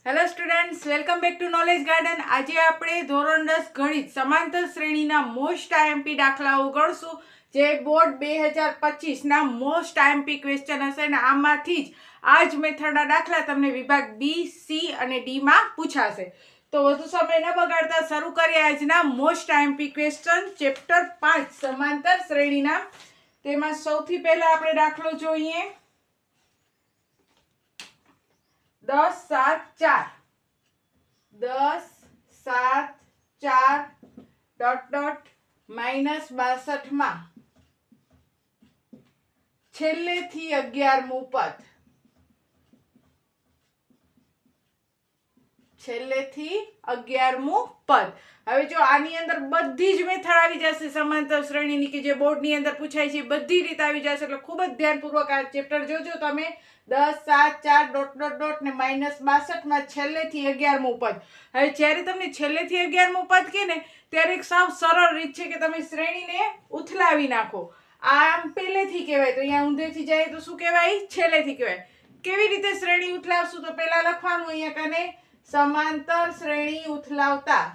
Hello students, welcome back to knowledge garden. આજે આપણે ધોરણ 10 ગણિત સમાંતર શ્રેણીના મોસ્ટ આઈએમપી દાખલાઓ ગણશું, જે બોર્ડ 2025ના મોસ્ટ આઈએમપી ક્વેશ્ચન હશે ને આમાંથી જ આ જ મેથડના દાખલા તમને વિભાગ બી, સી અને ડીમાં પૂછાશે. તો વધુ સમય ન બગાડતા શરૂ કરીએ આજના મોસ્ટ આઈએમપી ક્વેશ્ચન. ચેપ્ટર 5 સમાંતર શ્રેણીના. તેમાં સૌથી પહેલા આપણે દાખલો જોઈએ 10, 7, 4. 10, 7, 4 ડોટ ડોટ -62 છેલ્લેથી 11મું પદ. છેલ્લેથી 11મું પદ. હવે જો આની અંદર બધી જ મેથડ આવી જશે સમાંતર શ્રેણીની, કે જે બોર્ડની અંદર પૂછાય છે બધી રીત આવી જશે. એટલે ખૂબ જ ધ્યાનપૂર્વક આ ચેપ્ટર જોજો તમે. 10, 7, 4 ડોટ ડોટ ડોટ ને -62 છેલ્લેથી 11મું પદ. હવે જ્યારે તમને છેલ્લેથી 11મું પદ કહે ને ત્યારે એક સાવ સરળ રીત છે કે તમે શ્રેણીને ઉથલાવી નાખો. આમ પહેલેથી કહેવાય તો અહીંયા ઊંધેથી જાય તો શું કહેવાય? છેલ્લેથી કહેવાય. કેવી રીતે શ્રેણી ઉથલાવશું? તો પહેલા લખવાનું અહીંયા કને સમાંતર શ્રેણી ઉથલાવતા.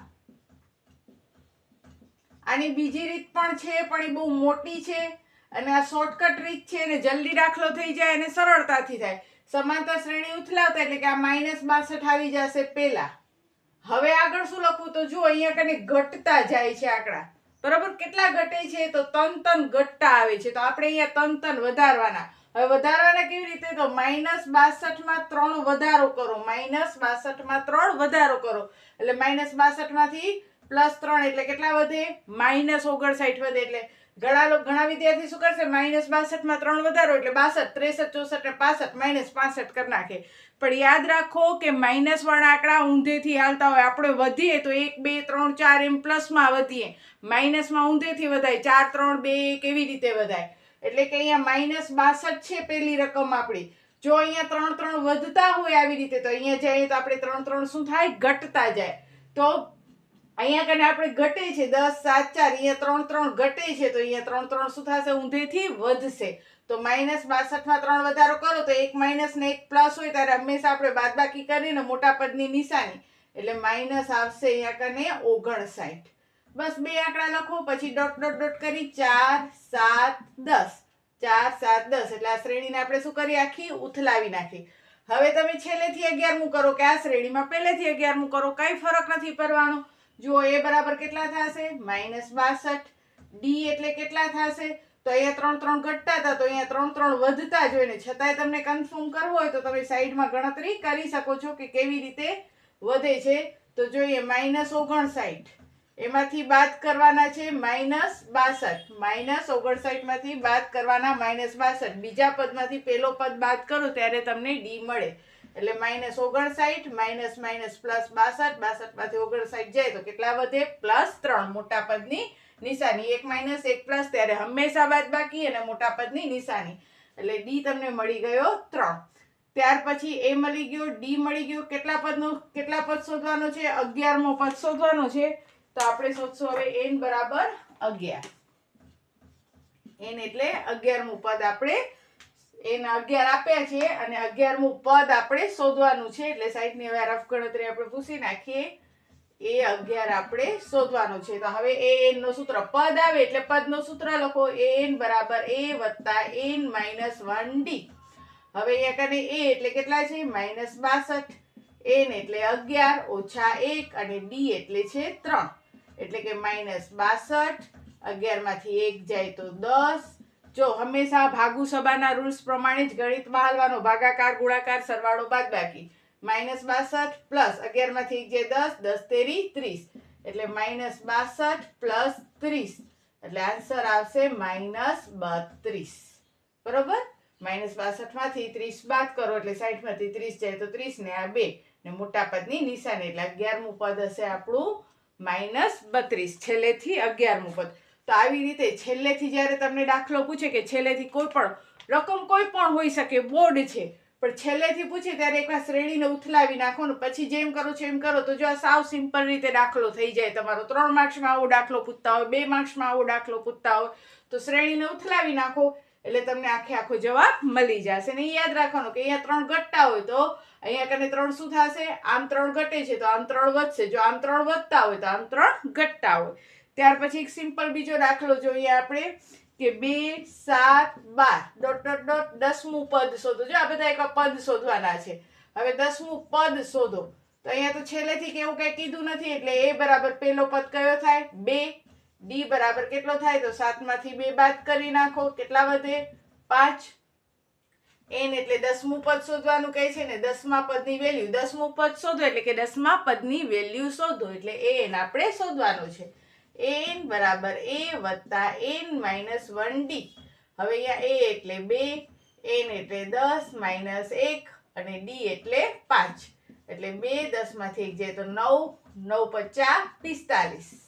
આની બીજી રીત પણ છે, પણ એ બહુ મોટી છે અને આ શોર્ટકટ રીત છે અને જલ્દી દાખલો થઈ જાય અને સરળતાથી થાય. સમાંતર શ્રેણી ઉથલાવતા એટલે કે આ -62 આવી જશે પહેલા. હવે આગળ શું લખવું? તો જો અહીંયા કને ઘટતા જાય છે આંકડા. બરાબર? કેટલા ઘટે છે? તો તન ઘટતા આવે છે. તો આપણે અહીંયા તન વધારવાના. હવે વધારવાના કેવી રીતે? તો -62 3 વધારો કરો. -62 3 વધારો કરો એટલે -62 માંથી +3 એટલે કેટલા વધે? -59 વધે. એટલે ઘણા વિદ્યાર્થી શું કરશે? -62 3 વધારો એટલે 62, 63, 64 ને 65 -65 કરી નાખે. પણ યાદ રાખો કે માઇનસ વાળા આંકડા ઊંધેથી હાલતા હોય. આપણે વધીએ તો 1, 2, 3, 4 એમ પ્લસમાં વધીએ, માઇનસમાં ઊંધેથી વધાય 4, 3, 2, 1 એવી રીતે વધાય. એટલે કે અહીંયા -62 છે પેલી રકમ આપણી. જો અહીંયા 3, 3 વધતા હોય આવી રીતે, તો અહીંયા જઈએ તો આપણે 3, 3 શું થાય? ઘટતા જાય. તો અહીંયા કને આપણે ઘટે છે 10, 7, 4, અહીંયા 3, 3 ઘટે છે તો અહીંયા 3, 3 શું થશે? ઊંધેથી વધશે. તો -62 3 વધારો કરો તો 1 માઇનસ ને 1 પ્લસ હોય ત્યારે હંમેશા આપણે બાદબાકી કરીને મોટા પદની નિશાની એટલે માઇનસ આવશે અહીંયા કને 59. બસ બે આંકડા લખો, પછી ડોટ ડોટ ડોટ કરી 4, 7, 10. 4, 7, 10 એટલે આ શ્રેણીને આપણે શું કરી? આખી ઉથલાવી નાખી. હવે તમે છેલ્લેથી 11મું કરો કે આ શ્રેણીમાં પહેલેથી 11મું કરો, કઈ ફરક નથી પડવાનો. જુઓ એ બરાબર કેટલા થશે? -62. ડી એટલે કેટલા થશે? તો અહીંયા 3, 3 ઘટતા હતા તો અહીંયા 3, 3 વધતા જ હોય ને છતાંય તમને કન્ફર્મ કરવું હોય તો તમે સાઈડમાં ગણતરી કરી શકો છો કે કેવી રીતે વધે છે. તો જોઈએ -59 એમાંથી બાદ કરવાના છે -62. -59 માંથી બાદ કરવાના -62. બીજા પદમાંથી પહેલો પદ બાદ કરો ત્યારે તમને ડી મળે. એટલે -59 માઇનસ +62. 62 માંથી 59 જાય તો કેટલા વધે? +3. મોટા પદની નિશાની. 1 માઇનસ 1 પ્લસ ત્યારે હંમેશા બાદબાકી અને મોટા પદની નિશાની. એટલે ડી તમને મળી ગયો 3. ત્યાર પછી એ મળી ગયો, ડી મળી ગયો. કેટલા પદ શોધવાનો છે? 11મો પદ શોધવાનો છે. તો આપણે શોધશું હવે n બરાબર 11. n એટલે 11મું પદ. આપણે n 11 આપ્યા છે અને 11મું પદ આપણે શોધવાનું છે. એટલે સાઈડની હવે રફ ગણતરી આપણે પૂછી નાખીએ. એ 11 આપણે શોધવાનું છે. તો હવે an નો સૂત્ર પદ આવે એટલે પદનો સૂત્ર લખો. an બરાબર a વત્તા n માઇનસ 1d. હવે અહીંયા કને a એટલે કેટલા છે? -62. n એટલે 11 ઓછા 1 અને d એટલે છે 3. એટલે કે -62. 11 માંથી 1 જાય તો 10. જો હંમેશા ભાગુ સબાના રૂલ્સ પ્રમાણે જ ગણિતમાં હાલવાનો. ભાગાકાર, ગુણાકાર, સરવાળો, બાદબાકી. -62 પ્લસ 11 માંથી 1 જાય 10, 10 તેરી 30. એટલે -62 પ્લસ 30 એટલે આન્સર આવશે -32. બરોબર? -62 માંથી 30 બાદ કરો એટલે 60 માંથી 30 જાય તો 30 ને આ 2 ને મોટા પદની નિશાની એટલે 11મું પદ હશે આપણું -32. છેલ્લેથી 11મું પદ. તો આવી રીતે છેલ્લેથી જ્યારે તમને દાખલો પૂછે કે છેલ્લેથી કોઈ પણ રકમ કોઈ પણ હોઈ શકે, બોર્ડ છે પણ છેલ્લેથી પૂછે ત્યારે એકવાર શ્રેણીને ઉથલાવી નાખો ને પછી જેમ કરો છો એમ કરો તો જો આ સાવ સિમ્પલ રીતે દાખલો થઈ જાય તમારો. 3 માર્ક્સમાં આવો દાખલો પૂછતા હોય, 2 માર્ક્સમાં આવો દાખલો પૂછતા હોય તો શ્રેણીને ઉથલાવી નાખો એટલે તમને આખો જવાબ મળી જશે. ને યાદ રાખવાનું કે અહીંયા 3 ઘટતા હોય તો અહીંયા કને 3 શું થશે? આમ 3 ઘટે છે તો આમ 3 વધશે. જો આમ 3 વધતા હોય તો આમ 3 ઘટતા હોય. ત્યાર પછી એક સિમ્પલ બીજો દાખલો જોઈએ આપણે કે 2 7 12 ડોટ ડોટ ડોટ 10મું પદ શોધો. જો આ બધા એક પદ શોધવાના છે. હવે 10મું પદ શોધો તો અહીંયા તો છેલ્લેથી કેવું કઈ કીધું નથી એટલે a બરાબર પેલો પદ કયો થાય? 2. d બરાબર કેટલો થાય? તો 7 માંથી 2 બાદ કરી નાખો. કેટલા વધે? 5. n એટલે 10મું પદ શોધવાનું કહે છે ને 10મા પદની વેલ્યુ 10મું પદ શોધો એટલે કે 10મા પદની વેલ્યુ શોધો એટલે n આપણે શોધવાનું છે. n બરાબર a વત્તા n માઇનસ 1d. હવે અહીંયા a એટલે 2, n એટલે 10 માઇનસ 1 અને d એટલે 5. એટલે 2 10 માંથી 1 જાય તો 9, 9 50 45.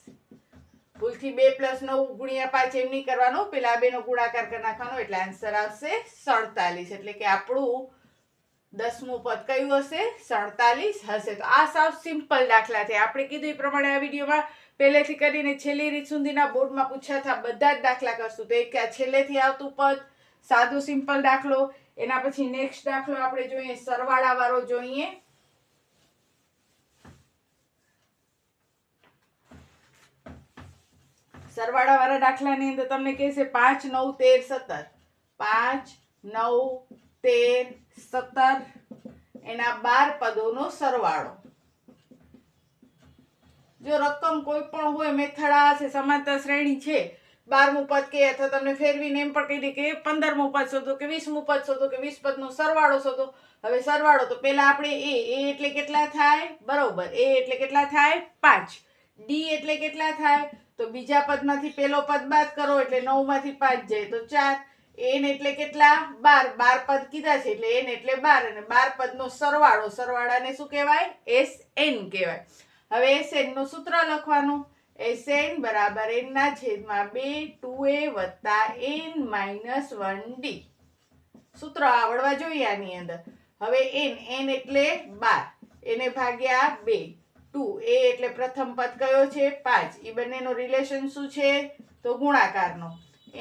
ભૂલથી 2 + 9 ગુણ્યા 5 એમ નહીં કરવાનું, પેલા આ બેનો ગુણાકાર કરી નાખવાનો એટલે આન્સર આવશે 47. એટલે કે આપણું 10મું પદ કયું હશે? 47 હશે. તો આ સાવ સિમ્પલ દાખલા છે. આપણે કીધું એ પ્રમાણે આ વિડીયોમાં પહેલેથી કરીને છેલ્લી રીત સુધીના બોર્ડમાં પૂછાતા બધા જ દાખલા કરશું. તો એક છેલ્લેથી આવતું પદ, સાદો સિમ્પલ દાખલો. એના પછી નેક્સ્ટ દાખલો આપણે જોઈએ સરવાળા વાળો જોઈએ. સરવાળા વાળા દાખલાની અંદર તમને કહેશે 5 9 13 17. 5 9 13 17 એના 12 પદોનો સરવાળો. જો રકમ કોઈ પણ હોય, મેથડ આ છે, સમાંતર શ્રેણી છે, 12મું પદ કે અથવા તમને ફેરવીને એમ પણ કહી દે કે 15મું પદ શોધો કે 20મું પદ શોધો કે 20 પદનો સરવાળો શોધો. હવે સરવાળો તો પેલા આપણે a એટલે કેટલા થાય? બરોબર, a એટલે કેટલા થાય? 5. d એટલે કેટલા થાય? તો બીજા પદમાંથી પેલો પદ બાદ કરો એટલે 9 માંથી 5 જાય તો 4. n એટલે કેટલા? 12. 12 પદ કીધા છે એટલે n એટલે 12 અને 12 પદનો સરવાળો, સરવાળાને શું કહેવાય? Sn કહેવાય. હવે Sn નું સૂત્ર લખવાનું. Sn બરાબર n ના છેદમાં 2 2a વત્તા n માઇનસ 1d. સૂત્ર આવડવા જોઈએ આની અંદર. હવે n એટલે 12, એને ભાગ્યા 2. 2a એટલે પ્રથમ પદ કયો છે? 5. એ બંનેનો રિલેશન શું છે? તો ગુણાકારનો.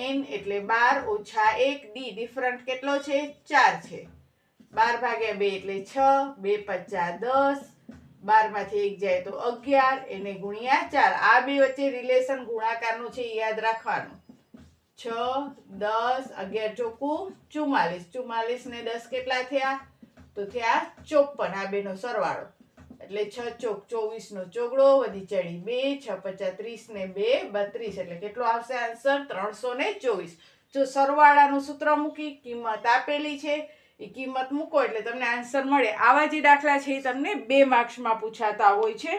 n એટલે 12 ઓછા 1, d ડિફરન્ટ કેટલો છે? 4 છે. 12 ભાગ્યા 2 એટલે 6, 2 5 10, 12 માંથી 1 જાય તો 11, એને ગુણ્યા 4. આ બે વચ્ચે રિલેશન ગુણાકારનું છે, યાદ રાખવાનું. 6 10 11 ચોકું 44. 44 ને 10 કેટલા થયા? તો થયા 54. આ બેનો સરવાળો એટલે 6 ચોક 24 નો ચોગડો વધી ચડી 2, 6 50 30 ને 2 32. એટલે કેટલો આવશે આન્સર? 324. જો સરવાળાનું સૂત્ર મૂકી કિંમત આપેલી છે એ કિંમત મૂકો એટલે તમને આન્સર મળે. આવા જે દાખલા છે એ તમને 2 માર્ક્સમાં પૂછાતા હોય છે.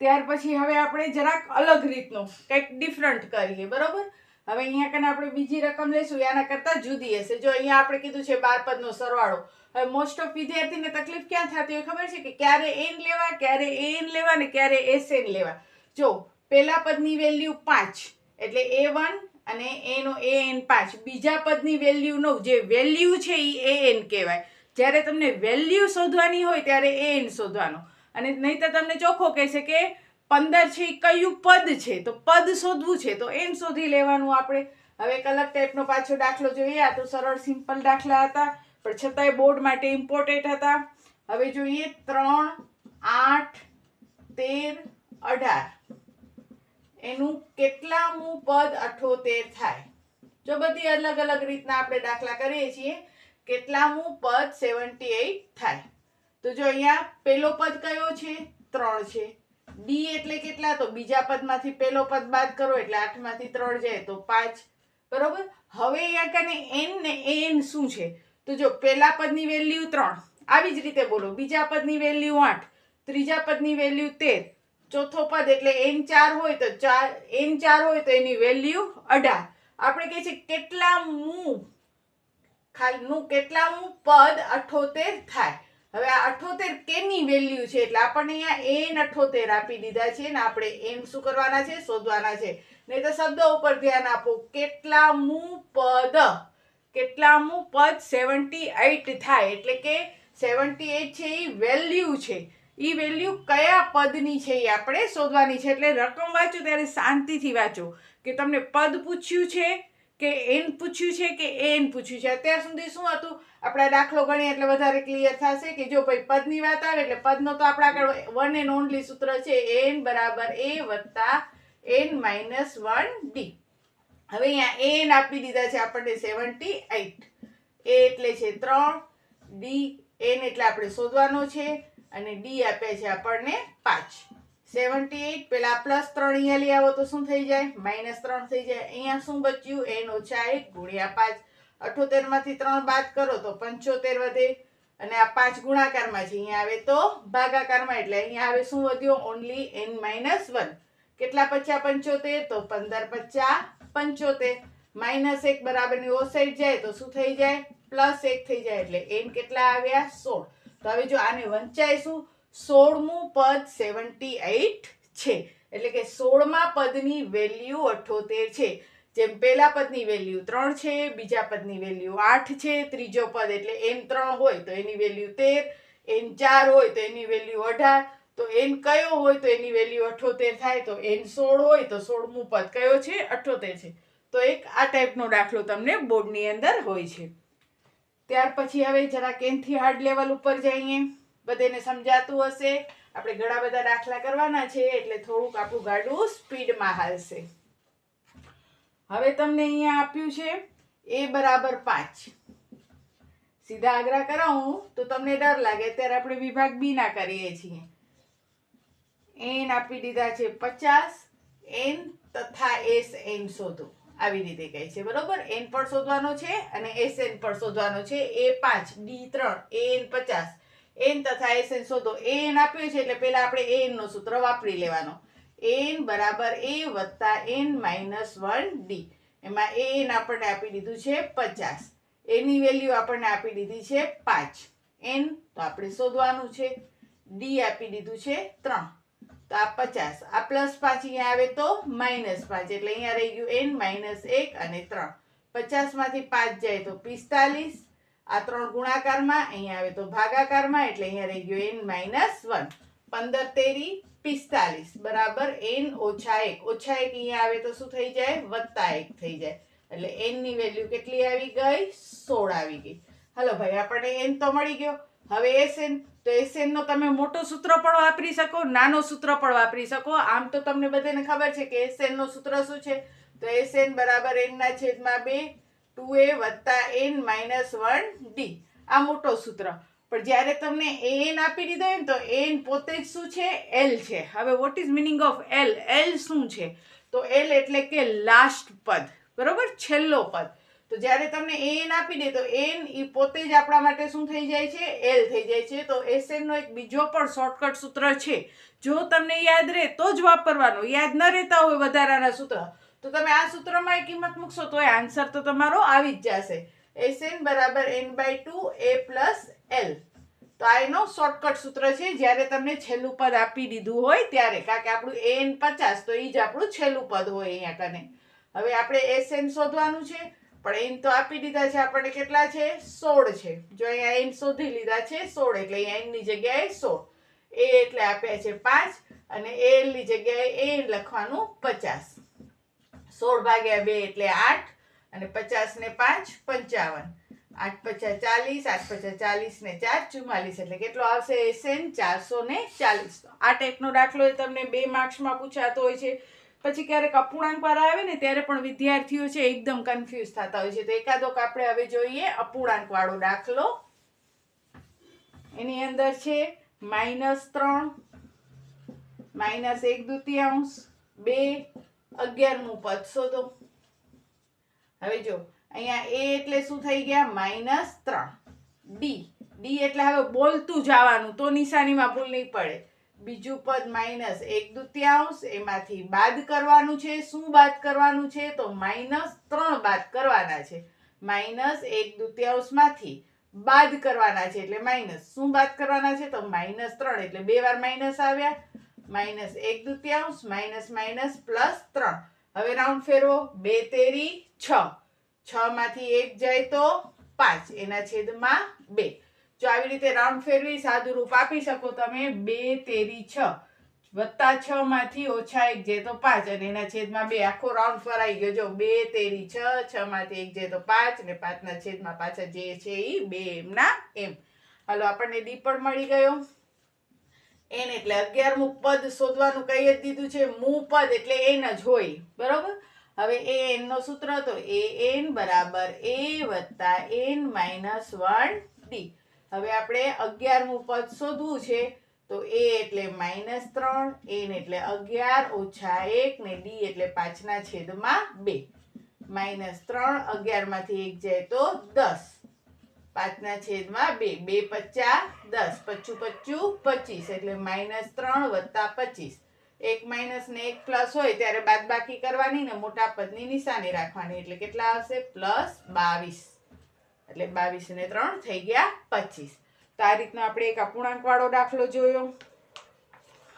ત્યાર પછી હવે આપણે જરાક અલગ રીતનું કંઈક ડિફરન્ટ કરીએ. બરોબર, હવે અહીંયા કને આપણે બીજી રકમ લઈશું, આના કરતાં જુદી હશે. જો અહીંયા આપણે કીધું છે 12 પદનો સરવાળો. હવે મોસ્ટ ઓફ વિદ્યાર્થીને તકલીફ ક્યાં થતી હોય ખબર છે? કે ક્યારે n લેવા, ક્યારે an લેવા ને ક્યારે Sn લેવા. જો પહેલા પદની વેલ્યુ 5 એટલે a1 અને એનો an 5. બીજા પદની વેલ્યુ 9, જે વેલ્યુ છે એ an કહેવાય. જ્યારે તમને વેલ્યુ શોધવાની હોય ત્યારે an શોધવાનો. અને નહીં તો તમને ચોખ્ખો કહેશે કે 15 છે એ કયું પદ છે, તો પદ શોધવું છે તો n શોધી લેવાનું આપણે. હવે એક અલગ ટાઈપનો પાછો દાખલો જોઈએ. આ તો સરળ સિમ્પલ દાખલા હતા પણ છતાંય બોર્ડ માટે ઇમ્પોર્ટન્ટ હતા. હવે જોઈએ 3 8 13 18 એનું કેટલામું પદ 78 થાય? જો બધી અલગ અલગ રીતના આપણે દાખલા કરીએ છીએ. કેટલામું પદ 78 થાય? તો જો અહીંયા પેલો પદ કયો છે? 3 છે. d એટલે કેટલા? તો બીજા પદમાંથી પેલો પદ બાદ કરો એટલે 8 માંથી 3 જાય તો 5. બરોબર, હવે અહીંયા કને n ને an શું છે? તો જો પહેલા પદની વેલ્યુ 3, આવી જ રીતે બોલો. બીજા પદની વેલ્યુ 8, ત્રીજા પદની વેલ્યુ 13, ચોથો પદ એટલે n4 હોય તો n4 હોય તો એની વેલ્યુ 18. આપણે કહે છે કેટલામું પદ 78 થાય? હવે આ 78 કેની વેલ્યુ છે? એટલે આપણને અહીંયા n 78 આપી દીધા છે ને આપણે n શું કરવાના છે? શોધવાના છે. નહીં તો શબ્દો ઉપર ધ્યાન આપો. કેટલામું પદ 78 થાય? એટલે કે 78 છે એ વેલ્યુ છે. એ વેલ્યુ કયા પદની છે એ આપણે શોધવાની છે. એટલે રકમ વાંચો ત્યારે શાંતિથી વાંચો કે તમને પદ પૂછ્યું છે કે એન પૂછ્યું છે કે એન પૂછ્યું છે. અત્યાર સુધી શું હતું, આપણે દાખલો ગણીએ એટલે વધારે ક્લિયર થશે કે જો ભાઈ પદની વાત આવે એટલે પદનો તો આપણા આગળ વન એન્ડ ઓનલી સૂત્ર છે, એન બરાબર એ વત્તા એન માઇનસ 1 ડી. હવે અહીંયા એન આપી દીધા છે આપણને 78, એ એટલે છે 3, ડી એન એટલે આપણે શોધવાનો છે અને ડી આપ્યા છે આપણને 5. 78 પેલા પ્લસ 3 અહીંયા લઈ આવો તો શું થઈ જાય, -3 થઈ જાય. અહીંયા શું બચ્યું, n - 1 ગુણ્યા 5. 78 માંથી 3 બાદ કરો તો 75 વધે અને આ 5 ગુણાકારમાં છે, અહીંયા આવે તો ભાગાકારમાં, એટલે અહીંયા આવે શું વધ્યો, ઓનલી n - 1. કેટલા પચ્યા 75, તો 15 પચ્યા 75. -1 બરાબરની ઓ સાઈડ જાય તો શું થઈ જાય, +1 થઈ જાય, એટલે n કેટલા આવ્યા 16. તો હવે જો આને વંચાઈશું, 16મું પદ 78 છે, એટલે કે 16મા પદની વેલ્યુ 78 છે. જેમ પહેલા પદની વેલ્યુ 3 છે, બીજા પદની વેલ્યુ 8 છે, ત્રીજો પદ એટલે n3 હોય તો એની વેલ્યુ 13, n4 હોય તો એની વેલ્યુ 18, તો n કયો હોય તો એની વેલ્યુ 78 થાય, તો n16 હોય તો 16મું પદ કયો છે, 78 છે. તો એક આ ટાઈપનો દાખલો તમને બોર્ડની અંદર હોય છે. ત્યાર પછી હવે જરાક એનથી હાર્ડ લેવલ ઉપર જઈએ. બધાને સમજાતું હશે, આપણે ઘણા બધા દાખલા કરવાના છે એટલે થોડુંક આપણું ગાડું સ્પીડમાં હાલશે. હવે તમને અહીંયા આપ્યું છે a બરાબર 5. સીધા આગ્રહ કરાવું તો તમને ડર લાગે, અત્યારે આપણે વિભાગ બી ના કરીએ છીએ. n આપી દીધા છે 50, n તથા sn શોધો, આવી રીતે કહે છે, બરોબર. n પણ શોધવાનો છે અને sn પણ શોધવાનો છે. a 5, d 3, an 50, n તથા sn શોધો. an આપ્યું છે એટલે પહેલા આપણે an નો સૂત્ર વાપરી લેવાનો. n બરાબર a વત્તા n માઇનસ 1 ડી. એમાં an આપણને આપી દીધું છે 50, એની વેલ્યુ આપણને આપી દીધી છે 5, n તો આપણે શોધવાનું છે, ડી આપી દીધું છે 3, તો આ 50, આ +5 અહીંયા આવે તો -5, એટલે અહીંયા રહી ગયું n - 1 અને 3. 50 માંથી 5 જાય તો 45, આ 3 ગુણાકારમાં, અહીંયા આવે તો ભાગાકારમાં, એટલે અહીંયા રહી ગયું n - 1. 15 તેરી 45 બરાબર n - 1. -1 અહીંયા આવે તો શું થઈ જાય, +1 થઈ જાય, એટલે n ની વેલ્યુ કેટલી આવી ગઈ, 16 આવી ગઈ. હાલો ભાઈ, આપણને n તો મળી ગયો. હવે sn, તો sn નો તમે મોટો સૂત્ર પણ વાપરી શકો, નાનો સૂત્ર પણ વાપરી શકો. આમ તો તમને બધાને ખબર છે કે sn નો સૂત્ર શું છે, તો sn બરાબર n/2 2a વત્તા n માઇનસ 1 ડી. આ મોટો સૂત્ર. પણ જ્યારે તમને an આપી દીધો હોય ને તો n પોતે જ શું છે, l છે. હવે what is meaning of l? l શું છે, તો l એટલે કે લાસ્ટ પદ, બરોબર, છેલ્લો પદ. તો જ્યારે તમને an આપી દે તો n ઈ પોતે જ આપણા માટે શું થઈ જાય છે, l થઈ જાય છે. તો sn નો એક બીજો પણ શોર્ટકટ સૂત્ર છે, જો તમને યાદ રહે તો જ વાપરવાનો, યાદ ન રહેતા હોય વધારાના સૂત્ર તો તમે આ સૂત્રમાં એ કિંમત મૂકશો તો આન્સર તો તમારો આવી જ જશે. sn બરાબર n/2 a પ્લસ l. તો આ એનો શોર્ટકટ સૂત્ર છે જ્યારે તમને છેલ્લું પદ આપી દીધું હોય ત્યારે, કારણ કે આપણું an 50 તો એ જ આપણું છેલ્લું પદ હોય અહીંયા કને. હવે આપણે sn શોધવાનું છે, પણ n તો આપી દીધા છે આપણને, કેટલા છે, 16 છે. જો અહીંયા n શોધી લીધા છે 16, એટલે અહીંયા n ની જગ્યાએ 16, a એટલે આપ્યા છે 5 અને l ની જગ્યાએ an લખવાનું 50. 16 ભાગ્યા 2 એટલે 8 અને 50 ને 5 55, 8 × 40, 8 × 40 ને 4 44, એટલે કેટલો આવશે sn 440. આ ટાઈપનો દાખલો તમને 2 માર્ક્સમાં પૂછાતો હોય છે. પછી ક્યારેક અપૂર્ણાંક વાળા આવે ને ત્યારે પણ વિદ્યાર્થીઓ છે એકદમ કન્ફ્યુઝ થતા હોય છે. તો એકાદોક આપણે હવે જોઈએ અપૂર્ણાંક વાળો દાખલો. એની અંદર છે -3, -1/2, 2, 11મું પદ શોધો. હવે જો અહીંયા a એટલે શું થઈ ગયા, -3, d એટલે હવે બોલતું જવાનું તો નિશાનીમાં ભૂલ નહીં પડે. બીજું પદ -1/2, એમાંથી બાદ કરવાનું છે. શું બાદ કરવાનું છે, તો -3 બાદ કરવાના છે. -1/2 માંથી બાદ કરવાના છે, એટલે માઇનસ. શું બાદ કરવાના છે, તો -3, એટલે 2 વાર માઇનસ આવ્યા. -1/2 માઇનસ માઇનસ +3. હવે રાઉન્ડ ફેરવો, 2 તેરી 6, 6 માંથી 1 જાય તો 5, એના છેદમાં 2. જો આવી રીતે રાઉન્ડ ફેરવી સાદું રૂપ આપી શકો તમે, 2 તેરી 6 વત્તા 6 માંથી ઓછા 1 જાય તો 5 અને એના છેદમાં 2 આખો રાઉન્ડ ફરાઈ ગયો. જો 2 તેરી 6, 6 માંથી 1 જાય તો 5 અને 5 ના છેદમાં પાછા જે છે એ 2 એમના એમ. હાલો આપણને ડી પણ મળી ગયો. એન એટલે 11મું પદ શોધવાનું કહી જ દીધું છે. મું પદ એટલે એન જ હોય, બરોબર. હવે એન નો સૂત્ર હતો an બરાબર a વત્તા n માઇનસ 1d. હવે આપણે 11મું પદ શોધવું છે તો a એટલે -3, n એટલે 11 ઓછા 1 ને d એટલે 5 ના છેદમાં 2. -3 11 માંથી 1 જાય તો 10, 5 ના છેદમાં 2, 2 પચ્ચા 10, 5 5 25 એટલે -3 વત્તા 25. 1 માઇનસ ને 1 પ્લસ હોય ત્યારે બાદબાકી કરવાની ને મોટા પદની નિશાની રાખવાની. એટલે કેટલા આવશે? +22. એટલે 22 ને 3 થઈ ગયા 25. તો આ રીતનો આપણે એક અપૂર્ણાંક વાળો દાખલો જોયો.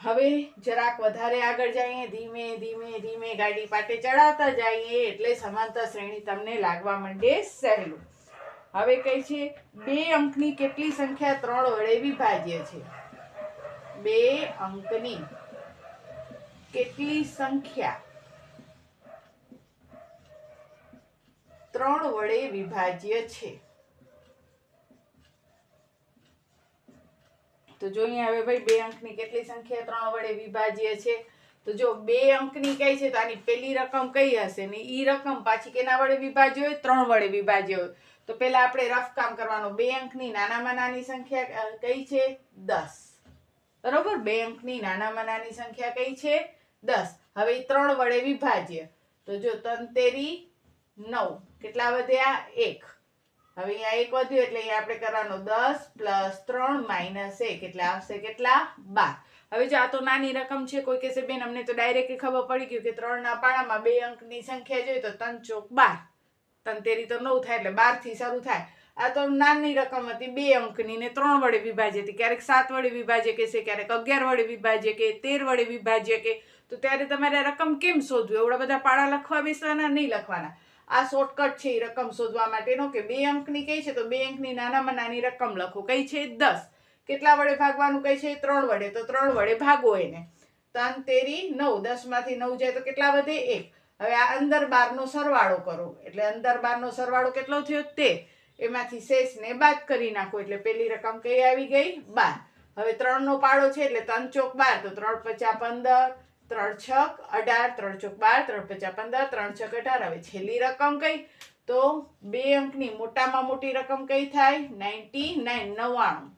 હવે જરાક વધારે આગળ જઈએ, ધીમે ધીમે ધીમે ગાડી પાટે ચડાવતા જઈએ એટલે સમાંતર શ્રેણી તમને લાગવા માંડે સહેલું. હવે કઈ છે 2 અંકની કેટલી સંખ્યા 3 વડે વિભાજ્ય છે? 2 અંકની કેટલી સંખ્યા 3 વડે વિભાજ્ય છે? તો જોઈએ હવે ભાઈ 2 અંકની કેટલી સંખ્યા 3 વડે વિભાજ્ય છે. તો જો 2 અંકની કઈ છે તો આની પહેલી રકમ કઈ હશે ને ઈ રકમ પાછી કેના વડે વિભાજ્ય હોય? 3 વડે વિભાજ્ય હોય. તો પહેલા આપણે રફ કામ કરવાનું. 2 અંકની નાનામાં નાની સંખ્યા કઈ છે? 10, બરોબર. 2 અંકની નાનામાં નાની સંખ્યા કઈ છે? 10. હવે 3 વડે વિભાજ્ય. તો જો 3 તેરી 9, કેટલા વધ્યા? 1. હવે અહીંયા 1 વધ્યું એટલે અહીંયા આપણે કરવાનો 10 + 3 - 1 એટલે આવશે કેટલા? 12. હવે જો આ તો નાની રકમ છે. કોઈ કહેશે બેન અમને તો ડાયરેક્ટ ખબર પડી ગયું કે 3 ના પાડામાં 2 અંકની સંખ્યા જોઈએ તો 3 ચોક 12, 3 તેરી તો 9 થાય એટલે 12 થી શરૂ થાય. આ તો નાની રકમ હતી 2 અંકની ને 3 વડે વિભાજ્ય હતી. ક્યારેક 7 વડે વિભાજ્ય કહેશે, ક્યારેક 11 વડે વિભાજ્ય કે 13 વડે વિભાજ્ય કે. તો ત્યારે તમારે રકમ કેમ શોધવી? એવડા બધા પાડા લખવા બેસવાના નહીં લખવાના. આ શોર્ટકટ છે રકમ શોધવા માટેનો કે 2 અંકની કઈ છે તો 2 અંકની નાનામાં નાની રકમ લખો. કઈ છે? 10. કેટલા વડે ભાગવાનું કઈ છે? 3 વડે. તો 3 વડે ભાગો એને. 3 તેરી 9, 10 માંથી 9 જાય તો કેટલા વધે? 1. હવે આ અંદર 12 નો સરવાળો કરો. એટલે અંદર 12 નો સરવાળો કેટલો થયો? 13. એમાંથી શેષને બાદ કરી નાખો એટલે પેલી રકમ કઈ આવી ગઈ? 12. હવે 3 નો પાડો છે એટલે 3 ચોક 12, તો 3 પચા 15, 3 છક 18, 3 ચોક 12, 3 પચા 15, 3 છક 18. હવે છેલ્લી રકમ કઈ? તો 2 અંકની મોટામાં મોટી રકમ કઈ થાય? 99.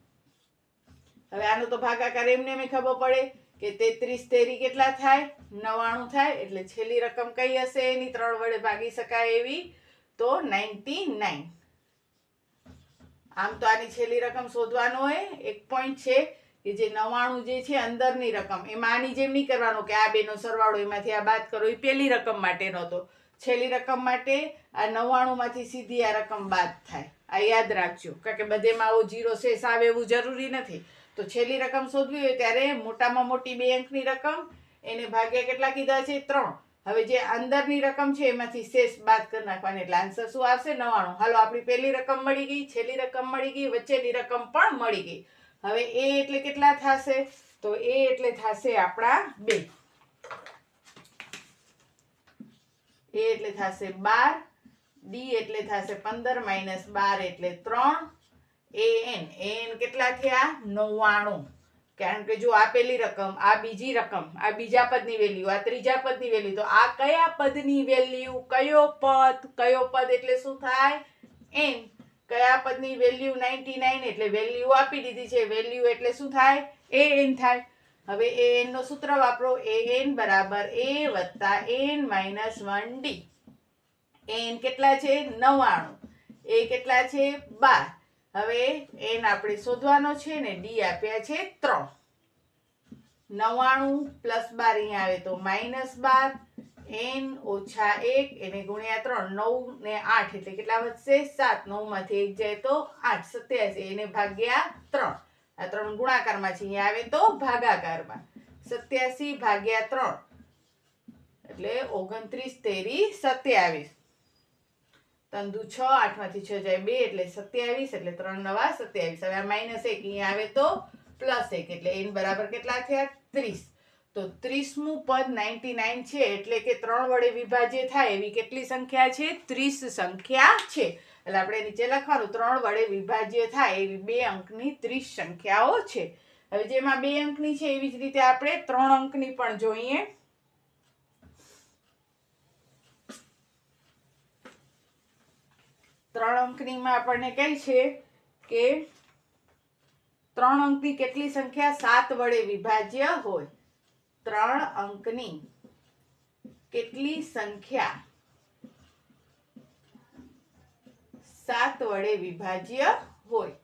હવે આનો તો ભાગાકાર એમને મેં ખબર પડે કે 33 તેરી કેટલા થાય? 99 થાય. એટલે છેલ્લી રકમ કઈ હશે એની 3 વડે ભાગી શકાય એવી? તો 99. આમ તો આની છેલ્લી રકમ શોધવાનો હોય. એક પોઈન્ટ છે કે જે 99 જે છે અંદરની રકમ, એમાં આની જેમ નહીં કરવાનો કે આ બેનો સરવાળો એમાંથી આ બાદ કરો. એ પહેલી રકમ માટેનો હતો. છેલ્લી રકમ માટે આ 99 માંથી સીધી આ રકમ બાદ થાય. આ યાદ રાખજો, કારણ કે બધેમાં આવો 0 શેષ આવે એવું જરૂરી નથી. તો છેલ્લી રકમ શોધવી હોય ત્યારે મોટામાં મોટી 2 અંકની રકમ એને ભાગ્યા કેટલા કીધા છે? 3. હવે જે અંદરની રકમ છે એમાંથી શેષ બાદ કરી નાખવાની એટલે આન્સર શું આવશે? 99. હાલો આપણી પહેલી રકમ મળી ગઈ, છેલ્લી રકમ મળી ગઈ, વચ્ચેની રકમ પણ મળી ગઈ. હવે a એટલે કેટલા થશે? તો a એટલે થશે આપણા 2. a એટલે થશે 12, d એટલે થશે 15 - 12 એટલે 3, an કેટલા થયા? 99. કારણ કે જો આ પહેલી રકમ, આ બીજી રકમ, આ બીજા પદની વેલ્યુ, આ ત્રીજા પદની વેલ્યુ, તો આ કયા પદની વેલ્યુ? કયો પદ? કયો પદ એટલે શું થાય? n. કયા પદની વેલ્યુ? 99. એટલે વેલ્યુ આપી દીધી છે. વેલ્યુ એટલે શું થાય? an થાય. હવે an નો સૂત્ર વાપરો. an બરાબર a વત્તા n માઇનસ 1d. an કેટલા છે? 99. a કેટલા છે? 12. હવે n આપણે શોધવાનો છે ને d આપ્યા છે 3. 99 + 12 અહીંયા આવે તો -12, n ઓછા 1 એને ગુણ્યા 3, 9 ને 8 એટલે કેટલા વધશે? 7. 9 માંથી 1 જાય તો 8, 87. એને ભાગ્યા 3. આ 3 ગુણાકારમાં છે, અહીંયા આવે તો ભાગાકારમાં. 87 ભાગ્યા 3 એટલે 29 તેરી 27. 3 દુ 6, 8 માંથી 6 જાય 2 એટલે 27 એટલે 3 નવા 27. હવે આ -1 અહીંયા આવે તો +1 એટલે n બરાબર કેટલા થયા? 30. તો 30મું પદ 99 છે, એટલે કે 3 વડે વિભાજ્ય થાય એવી કેટલી સંખ્યા છે? 30 સંખ્યા છે. એટલે આપણે નીચે લખવાનું 3 વડે વિભાજ્ય થાય એવી 2 અંકની 30 સંખ્યાઓ છે. હવે જેમાં 2 અંકની છે એવી જ રીતે આપણે 3 અંકની પણ જોઈએ. ત્રણ અંકનીમાં આપણને કહે છે કે 3 અંકની કેટલી સંખ્યા 7 વડે વિભાજ્ય હોય. 3 અંકની કેટલી સંખ્યા 7 વડે વિભાજ્ય હોય.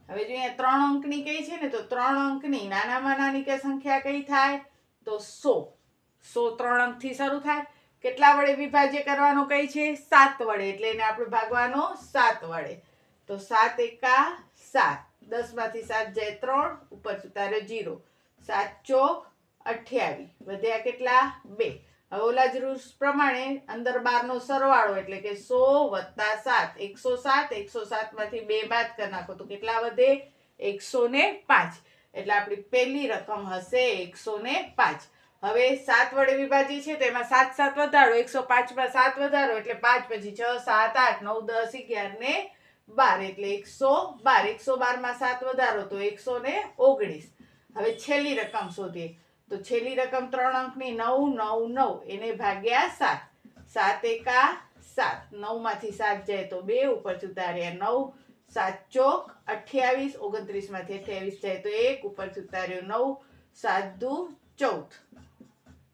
હવે જો અહીંયા 3 અંકની કઈ છે ને, તો 3 અંકની નાનામાં નાની કે સંખ્યા કઈ થાય? તો 100. 100 3 અંકથી શરૂ થાય. કેટલા વડે વિભાજ્ય કરવાનો કઈ છે? 7 વડે. એટલે એને આપણે ભાગવાનો 7 વડે. તો 7 એકા 7, 10 માંથી 7 જાય 3, ઉપર સુતારે 0. 7 ચોક 28, વધ્યા કેટલા? 2. હવે ઓલા જ રૂલ્સ પ્રમાણે અંદર 12 નો સરવાળો એટલે કે 100 + 7, 107. 107 માંથી 2 બાદ કરી નાખો તો કેટલા વધે? 105. એટલે આપણી પહેલી રકમ હશે 105. હવે 7 વડે વિભાજ્ય છે તો એમાં 7 7 વધારો, 105 માં 7 વધારો એટલે 5, પછી 6 7 8 9 10 11 ને 12 એટલે 112. 112 માં 7 વધારો તો 119. હવે છેલ્લી રકમ શોધીએ. તો છેલ્લી રકમ 3 અંકની 9 9 9, એને ભાગ્યા 7. 7 એકા 7, 9 માંથી 7 જાય તો 2, ઉપર સુતાર્યા 9. 7 ચોક 28, 29 માંથી 28 જાય તો 1, ઉપર સુતાર્યો 9. 7 દુ 14,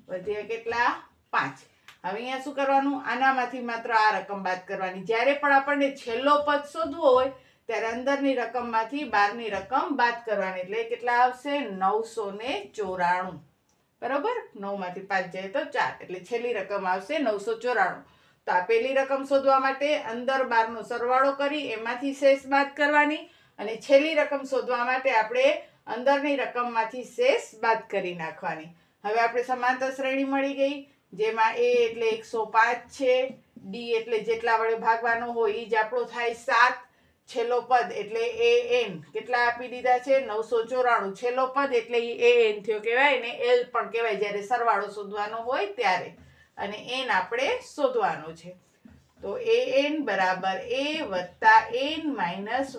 વધ્યા કેટલા? 5. હવે અહીંયા શું કરવાનું? આનામાંથી માત્ર આ રકમ બાદ કરવાની. જ્યારે પણ આપણને છેલ્લો પદ શોધવો હોય ત્યારે અંદરની રકમમાંથી બહારની રકમ બાદ કરવાની. એટલે કેટલા આવશે? 994. બરોબર? 9 માંથી 5 જાય તો 4, એટલે છેલ્લી રકમ આવશે 994. તો આ પહેલી રકમ શોધવા માટે અંદર બારનો સરવાળો કરી એમાંથી શેષ બાદ કરવાની, અને છેલ્લી રકમ શોધવા માટે આપણે અંદરની રકમમાંથી શેષ બાદ કરી નાખવાની. હવે આપણે સમાંતર શ્રેણી મળી ગઈ, જેમાં a એટલે 105 છે, d એટલે જેટલા વડે ભાગવાનો હોય એ જ આપણો થાય 7, છેલ્લો પદ એટલે an કેટલા આપી દીધા છે? 994. છેલ્લો પદ એટલે an થયો કહેવાય, એને l પણ કહેવાય જ્યારે સરવાળો શોધવાનો હોય ત્યારે, અને n આપણે શોધવાનો છે. તો an બરાબર a + n -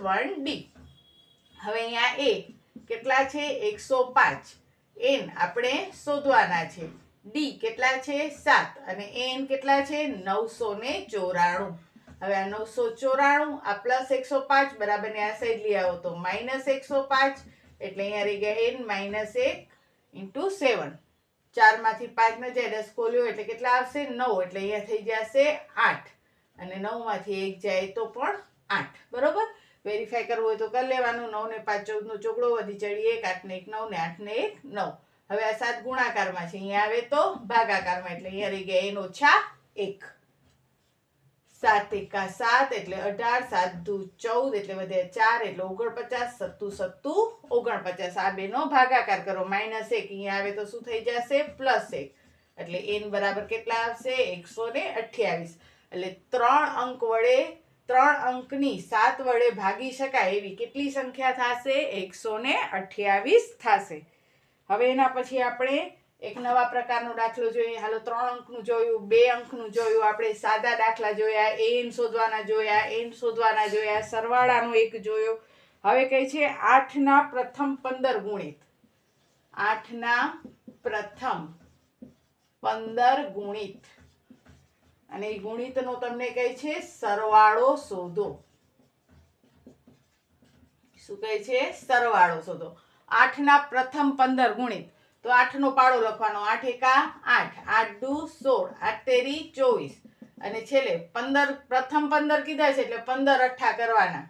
1d. હવે અહીંયા a કેટલા છે? 105. n આપણે શોધવાના છે. d કેટલા છે? 7, અને n કેટલા છે? 994. હવે આ 994 આ +105 બરાબર ને આ સાઈડ લઈ આવો તો -105, એટલે અહીંયા રહી ગયા n - 1 × 7. 4 માંથી 5 ન જાય, 10 ખોલ્યો એટલે કેટલા આવશે? 9, એટલે અહીંયા થઈ જશે 8, અને 9 માંથી 1 જાય તો પણ 8. બરોબર? વેરીફાઈ કરવું હોય તો કરી લેવાનું. 9 ને 5 14 નો ચોગડો, વધી ચડી 1, 8 ને 1 9, ને 8 ને 1 9. હવે આ 7 ગુણાકારમાં છે, અહીંયા આવે તો ભાગાકારમાં, એટલે અહીંયા રહી ગયા n - 1. 7 એકા 7 એટલે 18, 7 દુ 14 એટલે વધ્યા 4 એટલે 49, 7 7 49. આ બેનો ભાગાકાર કરો. -1 અહીંયા આવે તો શું થઈ જશે? +1. એટલે n બરાબર કેટલા આવશે? 128. એટલે 3 અંક વડે 3 અંકની 7 વડે ભાગી શકાય એવી કેટલી સંખ્યા થશે? 128 થશે. હવે એના પછી આપણે એક નવા પ્રકારનો દાખલો જોઈએ. હાલો 3 અંકનું જોયું, 2 અંકનું જોયું, આપણે સાદા દાખલા જોયા, an શોધવાના જોયા, n શોધવાના જોયા, સરવાળાનો એક જોયો. હવે કહે છે 8 ના પ્રથમ 15 ગુણિત. 8 ના પ્રથમ 15 ગુણિત, અને એ ગુણિતનો તમને કહે છે સરવાળો શોધો. શું કહે છે? સરવાળો શોધો. 8 ના પ્રથમ 15 ગુણિત, તો 8 નો પાડો લખવાનો. 8 એકા 8, 8 દુ 16, 8 તેરી 24, અને છેલ્લે 15 પ્રથમ 15 કીધા છે એટલે 15 અઠ્ઠા કરવાના,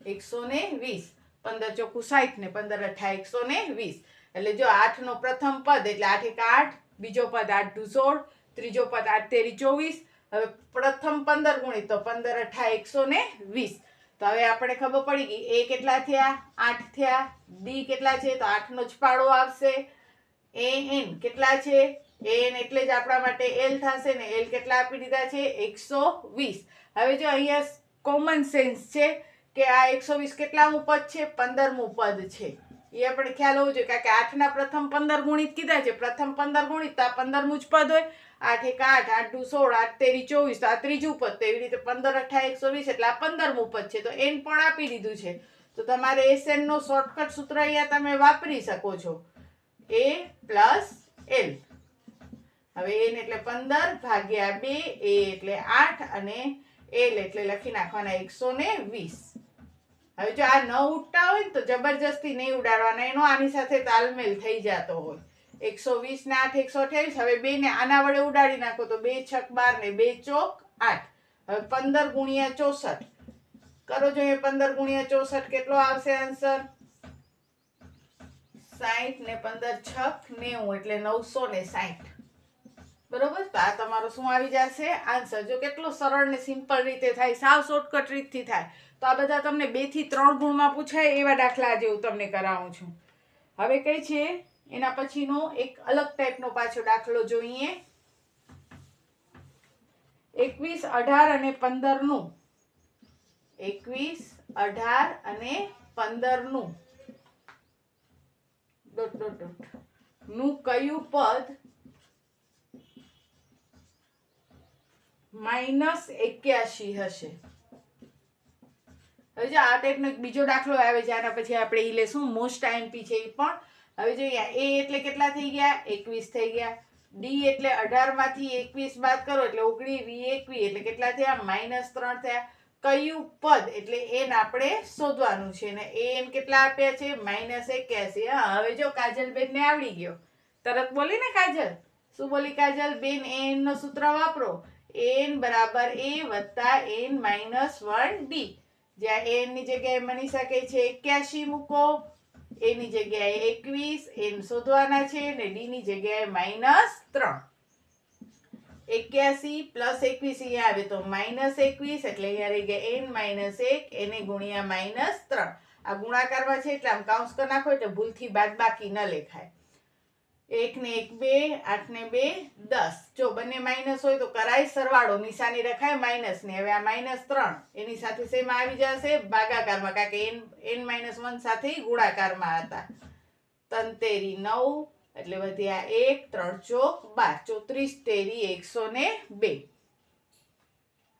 120. 15 ચોખ્ખું 60 ને 15 અઠ્ઠા 120. એટલે જો 8 નો પ્રથમ પદ એટલે 8 એકા 8, બીજો પદ 8 દુ 16, ત્રીજો પદ 8 તેરી 24. હવે પ્રથમ 15 ગુણિત તો 15 અઠ્ઠા 120. તો હવે આપણે ખબર પડી ગઈ a કેટલા થયા? 8 થયા. d કેટલા છે? તો 8 નો જ પાડો આવશે. an કેટલા છે? an એટલે જ આપણા માટે l થશે ને, l કેટલા આપી દીધા છે? 120. હવે જો અહીંયા કોમન સેન્સ છે કે આ 120 કેટલામું પદ છે? 15મું પદ છે. એ આપણે ખ્યાલ હોવો જોઈએ, કારણ કે 8ના પ્રથમ 15 ગુણિત કીધા છે. પ્રથમ 15 ગુણિત તો આ 15મું જ પદ હોય. 8 1 8, 8 2 16, 8 3 24, તો આ ત્રીજું પદ. તો એવી રીતે 15 8 120 એટલે આ 15મું પદ છે. તો n પણ આપી દીધું છે. તો તમારે SN નો શોર્ટકટ સૂત્ર અહીંયા તમે વાપરી શકો છો, a પ્લસ l. હવે n એટલે 15 ભાગ્યા 2, a એટલે 8 અને l એટલે લખી નાખવાના 120. હવે જો આ ન ઉડતા હોય ને તો જબરજસ્તી નહીં ઉડાડવાના, એનો આની સાથે તાલમેલ થઈ જતો હોય. 120 ને 8 128. હવે 2 ને આના વડે ઉડાડી નાખો તો 2 6 12 ને 2 ચોક 8. હવે 15 ગુણ્યા 64 કરો જોઈએ. 15 ગુણ્યા 64 કેટલો આવશે આન્સર? 60 ને 15 6 90 એટલે 960. બરોબર. તો આ તમારો શું આવી જશે? આન્સર. જો કેટલો સરળ ને સિમ્પલ રીતે થાય, સાવ શોર્ટકટ રીતથી થાય. તો આ બધા તમને 2 થી 3 ગુણમાં પૂછાય એવા દાખલા આજે હું તમને કરાવું છું. હવે કઈ છે એના પછીનો એક અલગ ટાઈપનો પાછો દાખલો જોઈએ. 21 18 અને 15 નું 21 18 અને 15 નું નું કયું પદ -81 હશે? હવે જો આ ટાઈપનો એક બીજો દાખલો આવે છે, આના પછી આપણે ઈ લેશું. મોસ્ટ આઈએમપી છે એ પણ. હવે જોઈએ a એટલે કેટલા થઈ ગયા? 21 થઈ ગયા. d એટલે 18 માંથી 21 બાદ કરો એટલે 19 21 એટલે કેટલા થયા? -3 થયા. કયું પદ એટલે n આપણે શોધવાનું છે ને n કેટલા આપ્યા છે? -81. હા, હવે જો કાજલ બેન ને આવડી ગયો. તરત બોલી ને કાજલ. શું બોલી કાજલ બેન? n નો સૂત્ર વાપરો. n બરાબર a વત્તા n -1d. જ્યાં n ની જગ્યાએ મનીષા કહે છે 81 મૂકો, a ની જગ્યાએ 21, n શોધવાના છે, ને d ની જગ્યાએ -3. 81 પ્લસ 21 અહીંયા આવે તો -21 એટલે અહીંયા રહી ગયા n -1, એને ગુણ્યા -3. આ ગુણાકારમાં છે એટલે આમ કાઉન્સ કરી નાખો એટલે ભૂલથી બાદબાકી ન લેખાય. 1 ને 1 2, 8 ને 2 10. જો બંને માઇનસ હોય તો કરાય સરવાળો, નિશાની રખાય માઇનસ ની. હવે આ -3 એની સાથે સેમ આવી જશે ભાગાકારમાં, કારણ કે n -1 સાથે ગુણાકારમાં હતા. 3 તેરી 9 એટલે વધ્યા 1, 3 ચોક 12, 34 તેરી 102.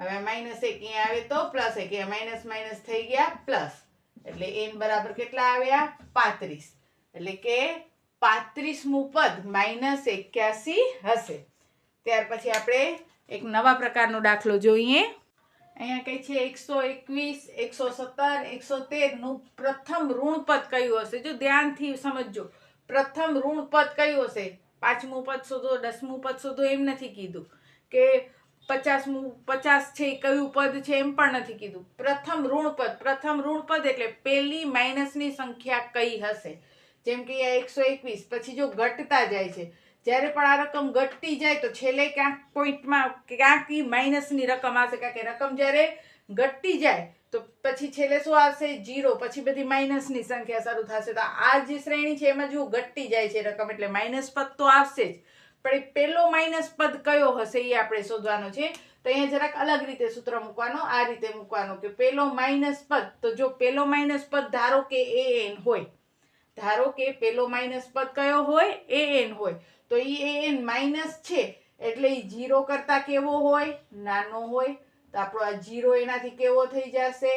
હવે -1 અહીંયા આવે તો પ્લસ 1, અહીંયા માઇનસ માઇનસ થઈ ગયા પ્લસ, એટલે n બરાબર કેટલા આવ્યા? 35. એટલે કે 35મું પદ -81 હશે. ત્યાર પછી આપણે એક નવા પ્રકારનો દાખલો જોઈએ. અહીંયા કઈ છે 121 117 113 નું પ્રથમ ઋણ પદ કયું હશે? જો ધ્યાનથી સમજજો. પ્રથમ ઋણ પદ કયું હશે? 5મું પદ શોધો, 10મું પદ શોધો એમ નથી કીધું, કે 50 છે કયું પદ છે એમ પણ નથી કીધું. પ્રથમ ઋણ પદ. પ્રથમ ઋણ પદ એટલે પહેલી માઇનસની સંખ્યા કઈ હશે? જેમ કે 121 પછી જો ઘટતા જાય છે, જ્યારે પણ આ રકમ ઘટતી જાય તો છેલ્લે ક્યાંક પોઈન્ટમાં ક્યાંક માઇનસની રકમ આવશે, કારણ કે રકમ જ્યારે ઘટતી જાય તો પછી છેલ્લે શું આવશે? 0. પછી બધી માઇનસની સંખ્યા શરૂ થશે. તો આ જે શ્રેણી છે એમાં જો ઘટતી જાય છે રકમ એટલે માઇનસ પદ તો આવશે જ, પણ એ પેલો માઇનસ પદ કયો હશે એ આપણે શોધવાનો છે. તો અહીંયા જરાક અલગ રીતે સૂત્ર મૂકવાનો, આ રીતે મૂકવાનો કે પેલો માઇનસ પદ. તો જો પેલો માઇનસ પદ ધારો કે an હોય, ધારો કે પેલો માઇનસ પદ કયો હોય? an હોય. તો એ an માઇનસ છે એટલે એ 0 કરતા કેવો હોય? નાનો હોય. તો આપણો આ 0 એનાથી કેવો થઈ જશે?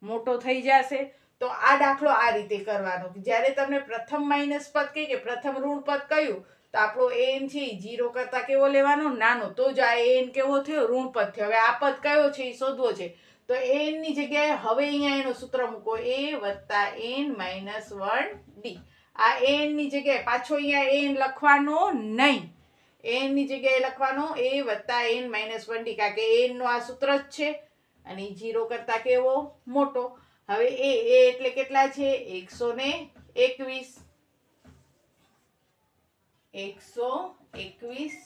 મોટો થઈ જશે. તો આ દાખલો આ રીતે કરવાનો કે જ્યારે તમને પ્રથમ માઇનસ પદ કહે કે પ્રથમ ઋણ પદ કયું, તો આપણો an છે એ 0 કરતા કેવો લેવાનો? નાનો. તો જ આ an કેવો થયો? ઋણ પદ થયો. હવે આ પદ કયો છે એ શોધવો છે. તો an ની જગ્યાએ હવે અહીંયા એનો સૂત્ર મૂકો, a વત્તા n -1d. આ an ની જગ્યાએ પાછો અહીંયા an લખવાનો નહીં. an ની જગ્યાએ લખવાનો a વત્તા n -1d, કારણ કે an નો આ સૂત્ર જ છે અને 0 કરતા કેવો? મોટો. હવે a એટલે કેટલા છે? 121. 121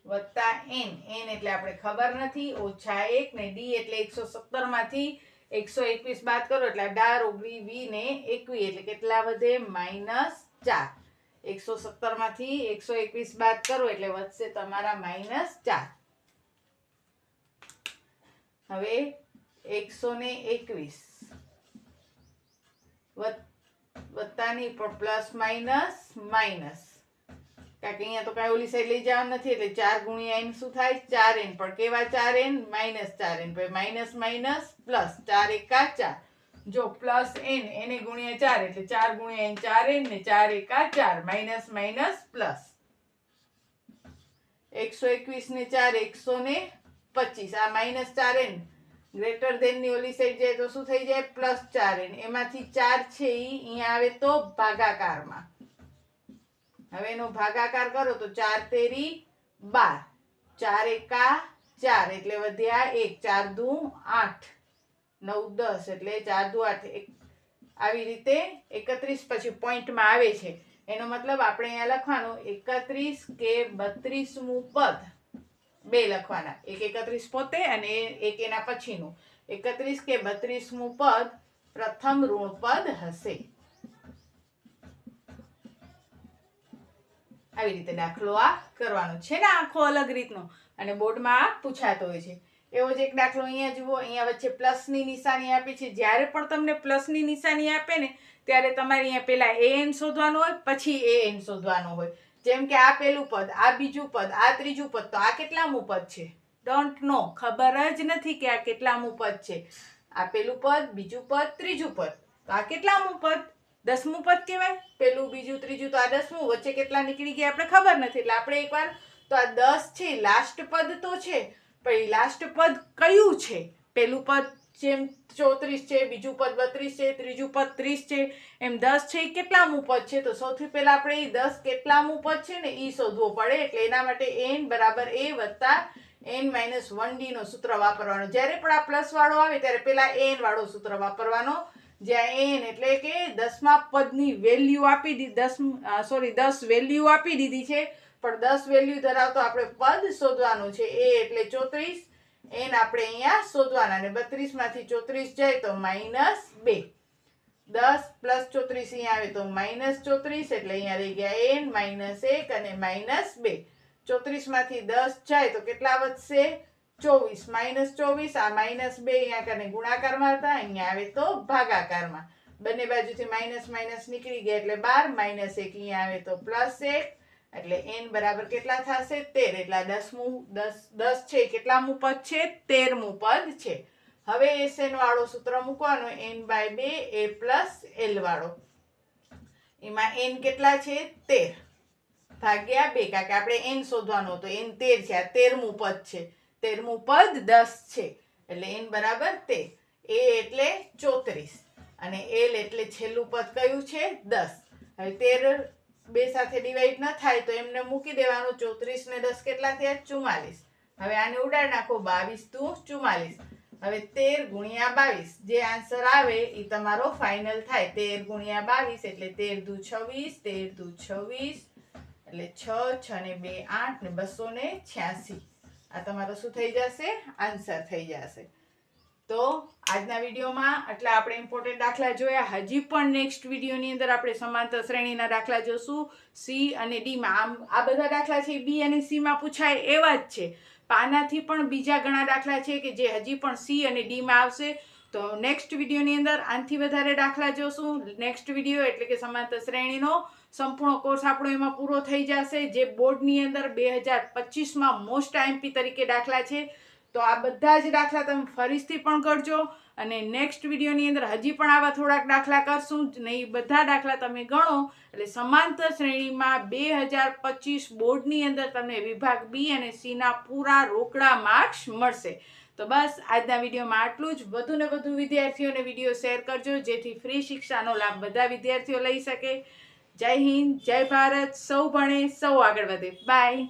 વત્તા n એટલે આપણે ખબર નથી, ઓછા 1 ને d એટલે 117 માંથી 121 બાદ કરો એટલે 18 19 20 ને 21 એટલે કેટલા વધે? -4. 117 માંથી 121 બાદ કરો એટલે વધશે તમારા -4. હવે 121 વત્તાની પણ પ્લસ માઇનસ માઇનસ, કારણ કે અહીંયા તો કાંઈ ઓલી સાઈડ લઈ જવાનું નથી એટલે 4 ગુણ્યા n શું થાય 4n, પણ કેવા 4n -4n, પછી માઇનસ માઇનસ પ્લસ 4 એકા 4, જો પ્લસ n એને ગુણ્યા 4 એટલે 4 ગુણ્યા n 4n ને 4 એકા 4 માઇનસ માઇનસ પ્લસ 121 ને 4 125, આ -4n ગ્રેટર ધેન ની ઓલી સાઈડ જાય તો શું થઈ જાય +4n, એમાંથી 4 છે ઈ અહીંયા આવે તો ભાગાકારમાં. હવે એનો ભાગાકાર કરો તો 4 તેરી 12, 4 એકા 4 એટલે વધ્યા 1, 4 દુ 8, 9 10 એટલે 4 દુ 8, આવી રીતે 31 પછી પોઈન્ટમાં આવે છે. એનો મતલબ આપણે અહીંયા લખવાનું 31 કે 32મું પદ, બે લખવાના, એક 31 પોતે અને એક એના પછીનું. 31 કે 32મું પદ પ્રથમ ઋણ પદ હશે. આવી રીતે દાખલો આ કરવાનો છે ને, આખો અલગ રીતનો, અને બોર્ડમાં આ પૂછાતો હોય છે. એવો જ એક દાખલો અહીંયા જુઓ, અહીંયા વચ્ચે પ્લસની નિશાની આપી છે. જ્યારે પણ તમને પ્લસની નિશાની આપે ને ત્યારે તમારે અહીંયા પહેલા an શોધવાનું હોય, પછી an શોધવાનું હોય. જેમ કે આ પહેલું પદ, આ બીજું પદ, આ ત્રીજું પદ, તો આ કેટલામું પદ છે ડોન્ટ નો, ખબર જ નથી કે આ કેટલામું પદ છે. આ પહેલું પદ, બીજું પદ, ત્રીજું પદ, તો આ કેટલામું પદ 10મું પદ કહેવાય. પહેલું બીજું ત્રીજું તો આ 10મું, વચ્ચે કેટલા નીકળી ગયા આપણે ખબર નથી, એટલે આપણે એકવાર તો આ 10 છે લાસ્ટ પદ તો છે, પણ એ લાસ્ટ પદ કયું છે? પહેલું પદ જેમ 34 છે, બીજું પદ 32 છે, ત્રીજું પદ 30 છે, એમ 10 છે એ કેટલામું પદ છે? તો સૌથી પહેલા આપણે એ 10 કેટલામું પદ છે ને એ શોધવો પડે. એટલે એના માટે n બરાબર a વત્તા n-1d નો સૂત્ર વાપરવાનો. જ્યારે પણ આ પ્લસ વાળો આવે ત્યારે પહેલા n વાળો સૂત્ર વાપરવાનો, જ્યાં n એટલે કે 10મા પદની વેલ્યુ આપી દીધી, 10 વેલ્યુ આપી દીધી છે, પણ 10 વેલ્યુ ધરાવતો આપણે પદ શોધવાનું છે. a એટલે 34, n આપણે અહીંયા શોધવાના, અને 32 માંથી 34 જાય તો -2, 10 + 34 અહીંયા આવે તો -34, એટલે અહીંયા રહી ગયા n -1 અને -2. 34 માંથી 10 જાય તો કેટલા વધશે 24, -24, આ -2 અહીંયા કને ગુણાકારમાં હતા, અહીંયા આવે તો ભાગાકારમાં. બંને બાજુથી માઇનસ માઇનસ નીકળી ગયા એટલે 12, -1 અહીંયા આવે તો +1, એટલે n બરાબર કેટલા થશે 13. એટલે 10 છે કેટલામું પદ છે 13મું પદ છે. હવે SN વાળો સૂત્ર મૂકવાનો, n/2 a + l વાળો. એમાં n કેટલા છે 13 ભાગ્યા 2, કારણ કે આપણે n શોધવાનો હતો, n 13 છે, આ 13મું પદ છે, 13મું પદ 10 છે, એટલે n બરાબર 13. a એટલે 34 અને l એટલે છેલ્લું પદ કયું છે 10. હવે 13 બે સાથે ડિવાઈડ ન થાય તો એમને મૂકી દેવાનું, 34 ને 10 કેટલા થયા 44. હવે આને ઉડાડી નાખો, 22 દુ 44. હવે 13 ગુણ્યા 22 જે આન્સર આવે એ તમારો ફાઇનલ થાય. 13 ગુણ્યા 22 એટલે 13 દુ 26, 13 દુ 26 એટલે 6, 6 ને 2 8 ને 286. આ તમારો શું થઈ જશે આન્સર થઈ જશે. તો આજના વિડીયોમાં આટલા આપણે ઇમ્પોર્ટન્ટ દાખલા જોયા. હજી પણ નેક્સ્ટ વિડીયોની અંદર આપણે સમાંતર શ્રેણીના દાખલા જોશું સી અને ડીમાં. આ બધા દાખલા છે બી અને સીમાં પૂછાય એવા જ છે, આનાથી પણ બીજા ઘણા દાખલા છે કે જે હજી પણ સી અને ડીમાં આવશે. તો નેક્સ્ટ વિડીયોની અંદર આનાથી વધારે દાખલા જોશું. નેક્સ્ટ વિડીયો એટલે કે સમાંતર શ્રેણીનો સંપૂર્ણ કોર્સ આપણો એમાં પૂરો થઈ જશે, જે બોર્ડની અંદર 2025માં મોસ્ટ આઈએમપી તરીકે દાખલા છે. તો આ બધા જ દાખલા તમે ફરીથી પણ કરજો, અને નેક્સ્ટ વિડીયોની અંદર હજી પણ આવા થોડાક દાખલા કરશું ને એ બધા દાખલા તમે ગણો એટલે સમાંતર શ્રેણીમાં 2025 બોર્ડની અંદર તમને વિભાગ બી અને સીના પૂરા રોકડા માર્ક્સ મળશે. તો બસ આજના વિડીયોમાં આટલું જ. વધુ ને વધુ વિદ્યાર્થીઓને વિડીયો શેર કરજો, જેથી ફ્રી શિક્ષાનો લાભ બધા વિદ્યાર્થીઓ લઈ શકે. જય હિન્દ, જય ભારત. સૌ ભણે સૌ આગળ વધે. બાય.